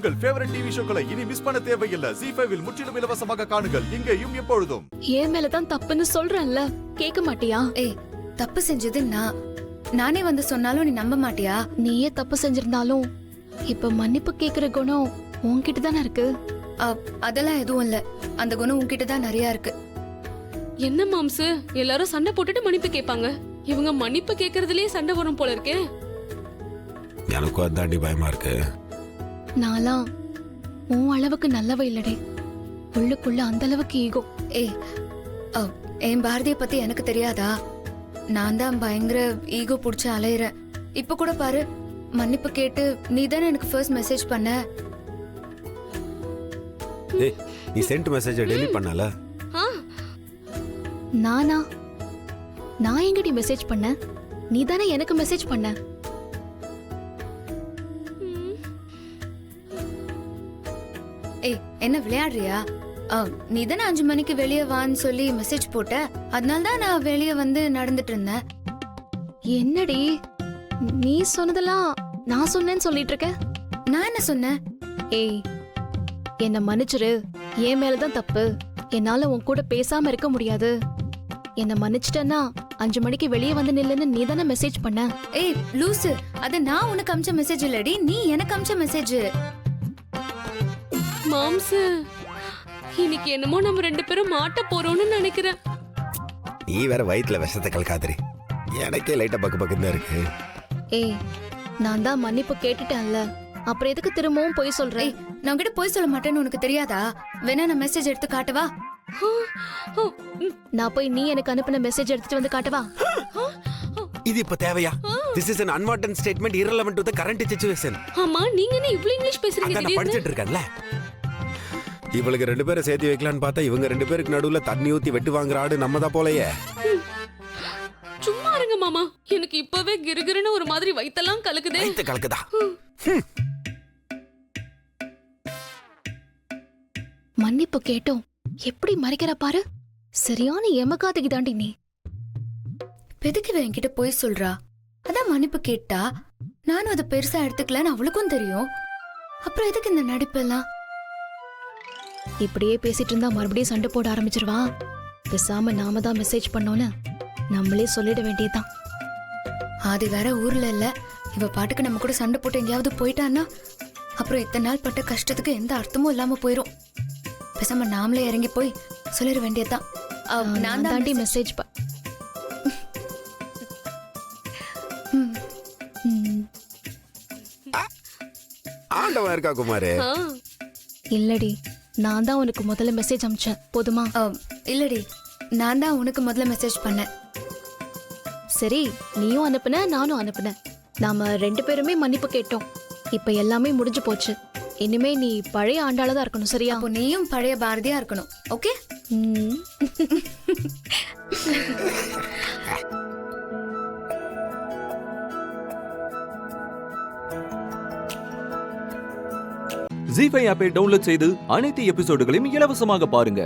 உங்கள் favourite TV ஷோக்களை இனி miss பண்ண தேவையில்லை. ZEE5 இல் முற்றிலும் இலவசமாக காணுங்கள். இங்கேயும் எப்பொழுதும். ஏன் மேலதான் தப்புன்னு சொல்றேன்ல, கேட்க மாட்டியா? ஏய், தப்பு செஞ்சது நானே வந்து சொன்னாலும் நீ நம்ப மாட்டியா? நீயே தப்பு செஞ்சிருந்தாலும் இப்ப மன்னிப்பு கேக்குற குணம் உன்கிட்ட தானே இருக்கு. அதெல்லாம் எதுவும் இல்ல. அந்த குணம் உன்கிட்ட தான் நிறைய இருக்கு. என்ன மாம்சு, எல்லாரும் சண்டை போட்டுட்டு மன்னிப்பு கேட்பாங்க. இவங்க மன்னிப்பு கேக்குறதுலயே சண்டை வரும் போல இருக்கே. எனக்கும் அதாண்டி பயமா இருக்கு. நான்லாம் உன் அளவுக்கு நல்லவ இல்லடே. உள்ளுக்குள்ள அந்த அளவுக்கு ஈகோ. ஏய், என் பாரதிய பத்தி எனக்கு தெரியாதா? நான் தான் பயங்கர ஈகோ புடிச்சு அலையிறேன். இப்ப கூட பாரு, மன்னிப்பு கேட்டு நீ தானே எனக்கு ஃபர்ஸ்ட் மெசேஜ் பண்ண. ஏய், நீ சென்ட் மெசேஜை டெலீட் பண்ணல? நான் எங்கடி மெசேஜ் பண்ண? நீ தானே எனக்கு மெசேஜ் பண்ண. ஏய், என்ன விளையாடுறியா? நீ தானே 5 மணிக்கு வெளியே வான்னு சொல்லி மெசேஜ் போட்ட. அதனால தான் நான் வெளியே வந்து நடந்துட்டு இருந்தேன். என்னடி நீ சொன்னதெல்லாம் நான் சொன்னேன்னு சொல்லிட்டு இருக்க? நான் என்ன சொன்னேன்? ஏய், என்ன மன்னிச்சிரு. என் மேலதான் தப்பு. என்னால உன் கூட பேசாம இருக்க முடியாது. என்ன மன்னிச்சிட்டேன்னா 5 மணிக்கு வெளியே வந்து நில்லுன்னு நீ தானே மெசேஜ் பண்ண. ஏய் லூசு, அது நான் உனக்கு அமிச்ச மெசேஜ் இல்லடி, நீ எனக்கு அமிச்ச மெசேஜ். மாம்சு, இன்னைக்கு என்னமோ நம்ம 2 பேரும் மாட்ட போறோம்னு நினைக்கிறேன். நீ வேற வயிற்றுல விஷத்தை கலக்காதரி. எனக்கே லைட்டா பக்கு பக்குன்னு தான் இருக்கு. ஏய், நான் தான் மன்னிப்பு கேட்டுட்டேன்ல, அப்புறம் எதுக்கு திரும்பவும் போய் சொல்றேன்? நான் உன்கிட்ட போய் சொல்ல மாட்டேன்னு உனக்கு தெரியாதா? வேணா நான் மெசேஜ் எடுத்து காட்டவா? நான் போய் நீ எனக்கு அனுப்பின மெசேஜ் எடுத்துட்டு வந்து காட்டவா? இது இப்ப தேவையா? This is an unwanted statement irrelevant to the current situation. ஆமா, நீங்க என்ன இவ்ளோ இங்கிலீஷ் பேசுறீங்க? நான் படிச்சிட்டு இருக்கேன்ல. இவளுக்கு 2 பேரை சேர்த்து வைக்கலான்னு பார்த்தா இவங்க 2 பேருக்கு நடுவுல தண்ணி ஊத்தி வெட்டு வாங்குற ஆடு நம்ம தான் போலயே. சும்மா இருங்க மாமா, எனக்கு இப்பவே கிறுகிறுன்னு ஒரு மாதிரி வயித்தெல்லாம் கலக்குதே. வயித்து கலக்குதா? மன்னிப்பு கேட்டோம், எப்படி மறைக்கிற பாரு. சரியான எமகாதகி தாண்டி நீ. எதுக்கு என்கிட்ட போய் சொல்றா? அதான் மன்னிப்பு கேட்டா நானும் அதை பெருசா எடுத்துக்கலன்னு அவளுக்கும் தெரியும். அப்புறம் எதுக்கு இந்த நடிப்பெல்லாம்? இப்படியே பேசிட்டு இருந்தா மறுபடியும் சண்டை போட ஆரம்பிச்சிருவா. பேசாம நாம தான் மெசேஜ் பண்ணோன்னு நம்மளே சொல்லிட வேண்டியதுதான். ஆதி வேற ஊர்ல இல்ல. இவ பாட்டுக்கு நம்ம கூட சண்டை போட்டு எங்கேயாவது போயிட்டான்னா அப்புறம் இத்தனை நாள் பட்ட கஷ்டத்துக்கு எந்த அர்த்தமும் இல்லாம போயிரும். பேசாம நாமளே இறங்கி போய் சொல்லிட வேண்டியதுதான். நான் தாண்டி மெசேஜ் ஆண்டவா இருக்கா குமாரே? இல்லடி, நான் தான் உனக்கு முதல்ல மெசேஜ் அனுப்பிச்சேன். போதுமா? இல்லடி, நான் தான் உனக்கு முதல்ல மெசேஜ் பண்ணேன். சரி, நீயும் அனுப்புன, நானும் அனுப்புனேன். நாம 2 பேருமே மன்னிப்பு கேட்டோம். இப்ப எல்லாமே முடிஞ்சு போச்சு. இனிமே நீ பழைய ஆண்டாள தான் இருக்கணும், சரியா? அப்போ நீயும் பழைய பாரதியா இருக்கணும். ஓகே? ZEE5 ஆப்பை டவுன்லோட் செய்து அனைத்து எபிசோடுகளையும் இலவசமாக பாருங்க.